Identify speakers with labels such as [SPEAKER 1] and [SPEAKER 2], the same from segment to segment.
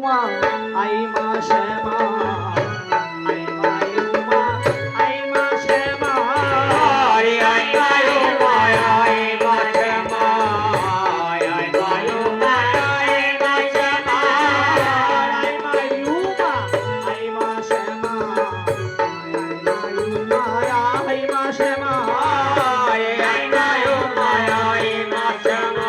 [SPEAKER 1] Uma I মা শ্যামা I মা Uma I মা শ্যামা আই মা উমা আই মা শ্যামা আই মা উমা আই মা শ্যামা আই মা উমা আই মা শ্যামা আই মা উমা আই মা শ্যামা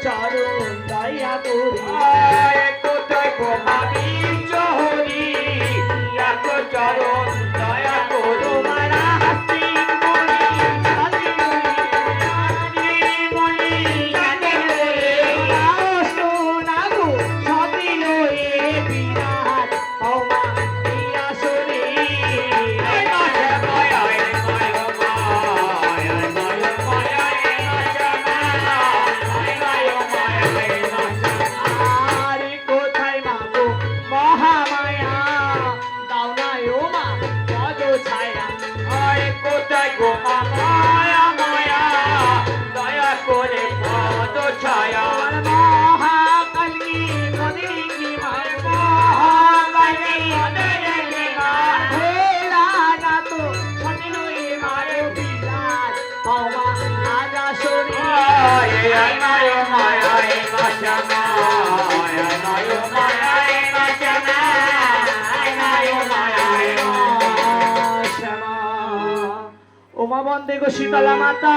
[SPEAKER 1] চরণ দয়া করি কোথায় গোমানি চহরি এত চরণ দয়া করো মারা হাসি মনি হাসি মনি জানে রে সোনা গো সতি লয়ে বিরাট হওয়া ইয়া সরে Ay, ay, ay, ay, ay, ay, ay, ay, ay, ওমা বন্দে গো শীতলা মাতা,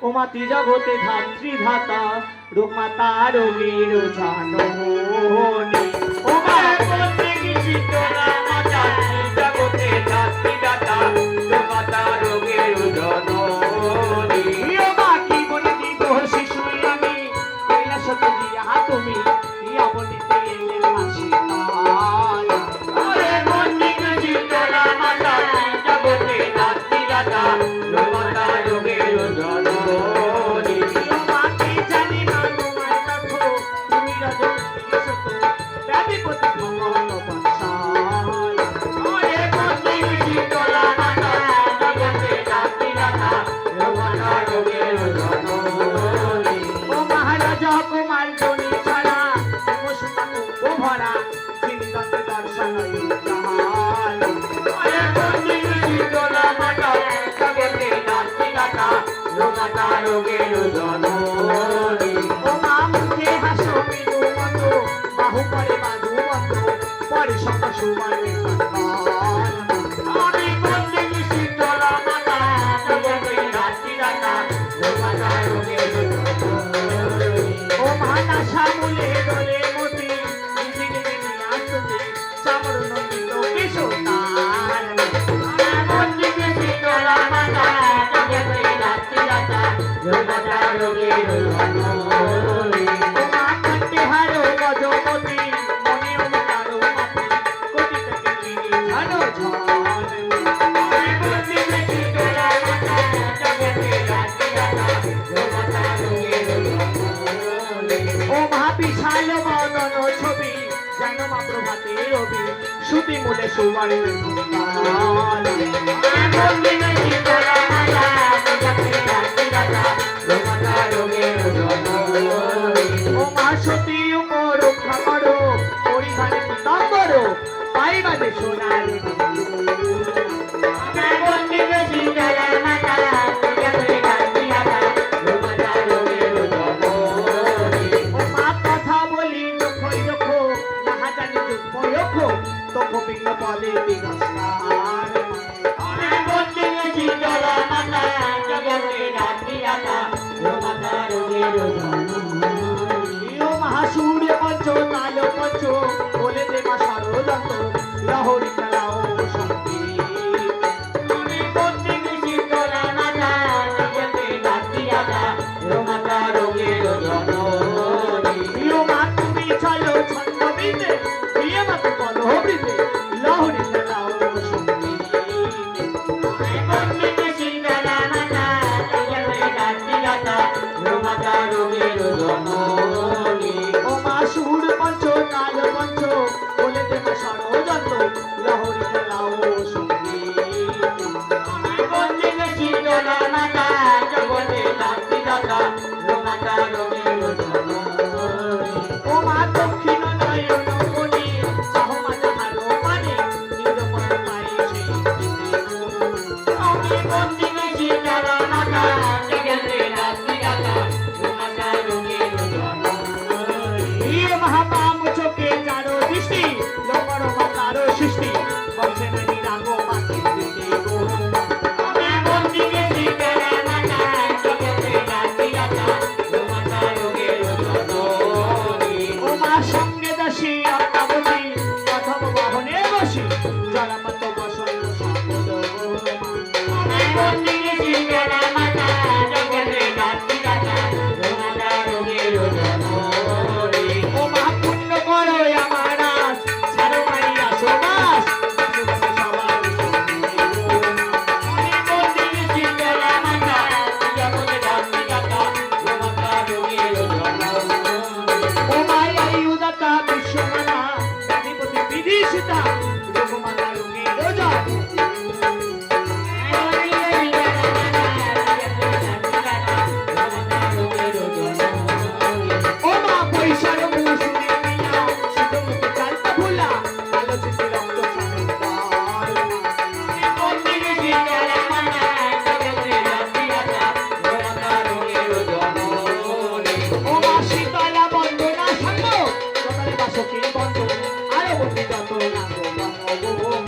[SPEAKER 1] ওমা ত্রিজগতে ধাত্রী ধাতা, রোগ মাতা রোগীর জাননী। ওমা বন্দে গো শীতলা মাতা, ত্রিজগতে ধাত্রী ধাতা, রোগ মাতা রোগীর জাননী। ওমা কি বলিতে গো শিশু আমি, কৈলাসতে জিয়া তুমি, ইয়া বলিতে এলে মাসি তাল। ওরে বন্দে গো শীতলা মাতা, ত্রিজগতে ধাত্রী ধাতা, রোগ মাতা রোগীর জাননী। ওমা কি জানি না তোমার দেখো, তুমি রাজো বিশ্বত, ব্যাধিপতি ভগবান বংশাল। ওরে বন্দে গো শীতলা মাতা, ত্রিজগতে ধাত্রী ধাতা, রোগ মাতা রোগীর জাননী। ও মহারাজা কুমার জনি ছাড়া, বসুতা কুম্ভ ভরা, যিনি দন্তে দর্শন জাহাল। ওরে বন্দে গো শীতলা মাতা, ত্রিজগতে ধাত্রী ধাতা, রোগ মাতা রোগীর জাননী। ও মা মুখে হাসো মৃদু মন্দ, বাহু করে বাধু মন্দ, পরে সঙ্গ সুবর্ণে কঙ্কাল। আমি বন্দে গো শীতলা মাতা, ত্রিজগতে ধাত্রী ধাতা, রোগ মাতা রোগীর জাননী। ও মা নাসা মূলে দোলে মতি, নিজে নিজে নিয়া তুমি, চামর নন্দিত কেশতাল। বন্দে গো শীতলা মাতা, ত্রিজগতে ধাত্রী ধাতা, রোগ মাতা রোগীর জাননী। ও মা কণ্ঠে হারো গজপতি, মনে অবতারো মাতি, কোটি থেকে তিনি ঝানো ঝাল। বন্দে গো শীতলা মাতা, ত্রিজগতে ধাত্রী ধাতা, রোগ মাতা রোগীর জাননী। ও মা বিশাল বদন ছবি, যেন মা প্রভাতে রবি, শ্রুতি মূলে সুবর্ণের কঙ্কাল। বন্দে গো শীতলা মাতা, ত্রিজগতে ধাত্রী ধাতা, রোগ মাতা রোগীর জাননী। ও মা সতী উপর রক্ষা করো, পরিধানে পীতাম্বর, পাইবাদে সোনার দুল। বন্দে গো শীতলা মাতা, ত্রিজগতে ধাত্রী ধাতা, রোগ মাতা রোগীর জাননী। ও মা কথা বলি যখন যখন, যাহা জানি যুগ্ম যখন, তখন বিঘ্ন পদে বিঘ্নস্থান। বন্দে গো শীতলা মাতা, ত্রিজগতে ধাত্রী ধাতা, রোগ মাতা রোগীর জাননী। ও মহাসূর্য পঞ্চ তাল পঞ্চ, বলে দে মা ষড়যন্ত্র, লহরী খেলাও সংগীত। বন্দে গো শীতলা মাতা, ত্রিজগতে ধাত্রী ধাতা, রোগ মাতা রোগীর জাননী। ও মা তুমি চলো ছন্দবিতে, প্রিয় মত কলহবৃতে, লহরী খেলাও সংগীত। বন্দে গো শীতলা মাতা, ত্রিজগতে ধাত্রী ধাতা, রোগ মাতা রোগীর জাননী। ও মা সুর পঞ্চ তাল পঞ্চ, বলে দে মা ষড়যন্ত্র, লহরী খেলাও সংগীত। বন্দে গো শীতলা মাতা, ত্রিজগতে ধাত্রী ধাতা, রোগ মাতা রোগীর জাননী। ও মা দক্ষিণ নয়ন মণি, চাহ মা যাহারো পানে, নিরূপণ পাই সেই দিনে। বন্দে গো শীতলা মাতা, ত্রিজগতে ধাত্রী ধাতা, রোগ মাতা রোগীর জাননী। মহাপাম চোখে যারো দৃষ্টি, লোকর মাতারো সৃষ্টি, বংশে নানি রাগো মাকে দিতে গো। বন্দে গো শীতলা মাতা, ত্রিজগতে ধাত্রী ধাতা, রোগ মাতা রোগীর জাননী। ও মা সঙ্গে দাসী অর্কাবতী, প্রথম বাহনে বসি, জলামত বসন্ত সম্পদ। বন্দে সোনা গো